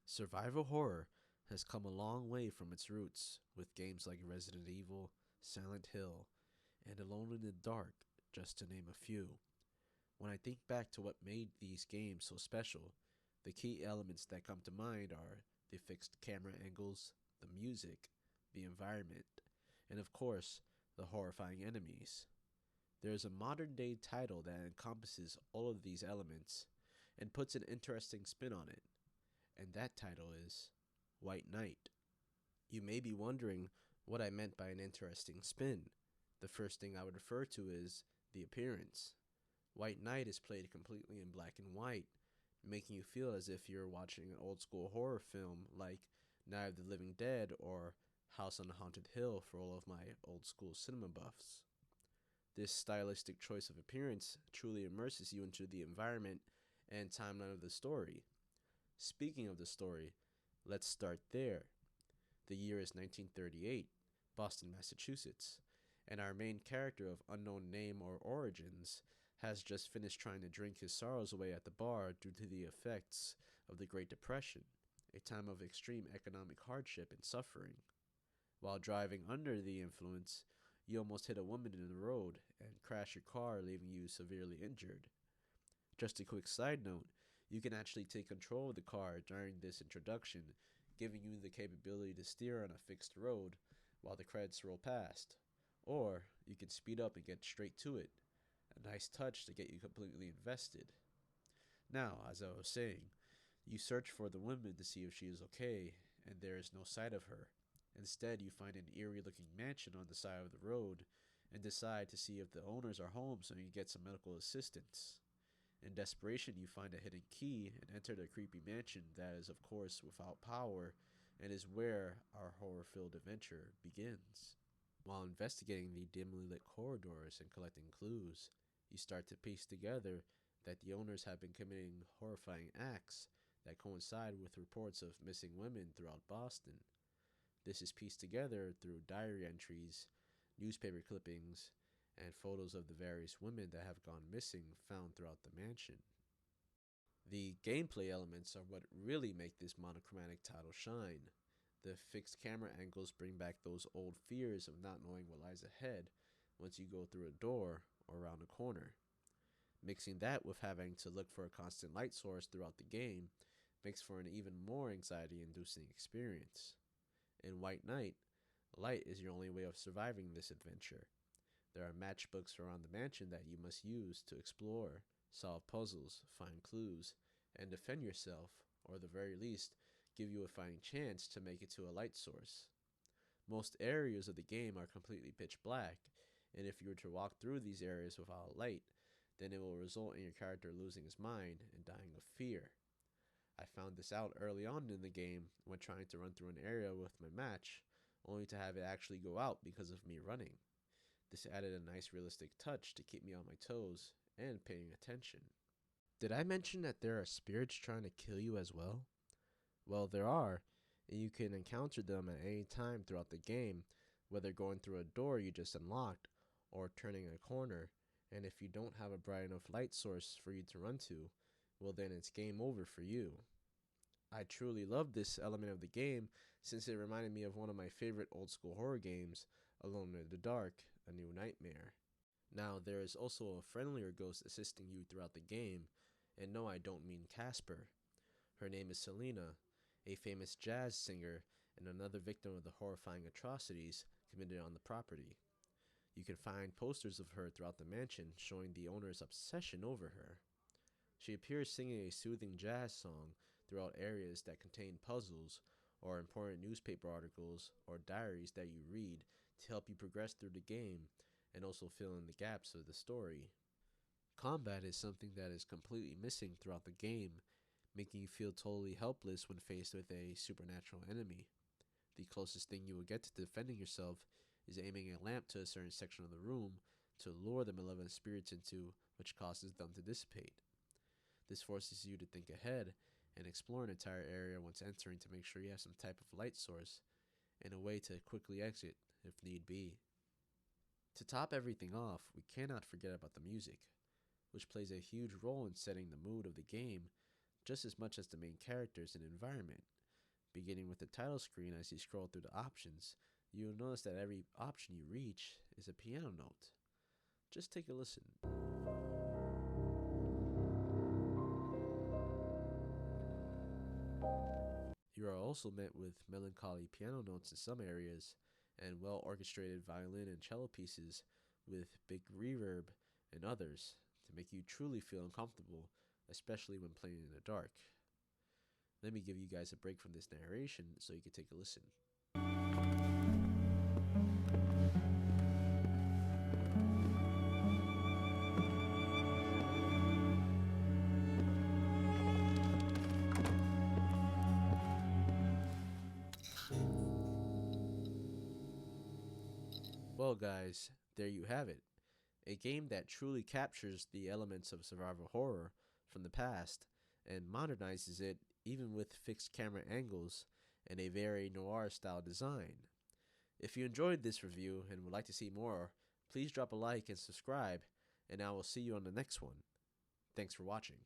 Survival horror has come a long way from its roots with games like Resident Evil, Silent Hill, and Alone in the Dark, just to name a few. When I think back to what made these games so special, the key elements that come to mind are the fixed camera angles, the music, the environment, and of course, the horrifying enemies. There is a modern day title that encompasses all of these elements and puts an interesting spin on it, and that title is White Knight. You may be wondering what I meant by an interesting spin. The first thing I would refer to is the appearance. White Knight is played completely in black and white, making you feel as if you're watching an old school horror film like Night of the Living Dead or House on the Haunted Hill for all of my old school cinema buffs. This stylistic choice of appearance truly immerses you into the environment and timeline of the story. Speaking of the story, let's start there. The year is 1938, Boston, Massachusetts, and our main character of unknown name or origins has just finished trying to drink his sorrows away at the bar due to the effects of the Great Depression, a time of extreme economic hardship and suffering. While driving under the influence, you almost hit a woman in the road and crash your car, leaving you severely injured. Just a quick side note, you can actually take control of the car during this introduction, giving you the capability to steer on a fixed road while the credits roll past. Or you can speed up and get straight to it. A nice touch to get you completely invested. Now, as I was saying, you search for the woman to see if she is okay, and there is no sight of her. Instead, you find an eerie looking mansion on the side of the road and decide to see if the owners are home so you can get some medical assistance. In desperation, you find a hidden key and enter the creepy mansion that is, of course, without power and is where our horror filled adventure begins. While investigating the dimly lit corridors and collecting clues, you start to piece together that the owners have been committing horrifying acts that coincide with reports of missing women throughout Boston. This is pieced together through diary entries, newspaper clippings, and photos of the various women that have gone missing found throughout the mansion. The gameplay elements are what really make this monochromatic title shine. The fixed camera angles bring back those old fears of not knowing what lies ahead once you go through a door or around a corner. Mixing that with having to look for a constant light source throughout the game makes for an even more anxiety inducing experience. In White Knight, light is your only way of surviving this adventure. There are matchbooks around the mansion that you must use to explore, solve puzzles, find clues, and defend yourself, or at the very least, give you a fighting chance to make it to a light source. Most areas of the game are completely pitch black, and if you were to walk through these areas without light, then it will result in your character losing his mind and dying of fear. I found this out early on in the game when trying to run through an area with my match, only to have it actually go out because of me running. This added a nice realistic touch to keep me on my toes and paying attention. Did I mention that there are spirits trying to kill you as well? Well, there are, and you can encounter them at any time throughout the game, whether going through a door you just unlocked or turning a corner, and if you don't have a bright enough light source for you to run to, well then it's game over for you. I truly loved this element of the game since it reminded me of one of my favorite old school horror games, Alone in the Dark, A New Nightmare. Now, there is also a friendlier ghost assisting you throughout the game, and no, I don't mean Casper. Her name is Selena, a famous jazz singer and another victim of the horrifying atrocities committed on the property. You can find posters of her throughout the mansion showing the owner's obsession over her. She appears singing a soothing jazz song throughout areas that contain puzzles or important newspaper articles or diaries that you read to help you progress through the game and also fill in the gaps of the story. Combat is something that is completely missing throughout the game, making you feel totally helpless when faced with a supernatural enemy. The closest thing you will get to defending yourself is aiming a lamp to a certain section of the room to lure the malevolent spirits into, which causes them to dissipate. This forces you to think ahead and explore an entire area once entering to make sure you have some type of light source and a way to quickly exit if need be. To top everything off, we cannot forget about the music, which plays a huge role in setting the mood of the game just as much as the main characters and environment. Beginning with the title screen, as you scroll through the options, you'll notice that every option you reach is a piano note. Just take a listen. You are also met with melancholy piano notes in some areas and well orchestrated violin and cello pieces with big reverb in others to make you truly feel uncomfortable, especially when playing in the dark. Let me give you guys a break from this narration so you can take a listen. Well, guys, there you have it. A game that truly captures the elements of survival horror from the past and modernizes it even with fixed camera angles and a very noir style design. If you enjoyed this review and would like to see more, please drop a like and subscribe, and I will see you on the next one. Thanks for watching.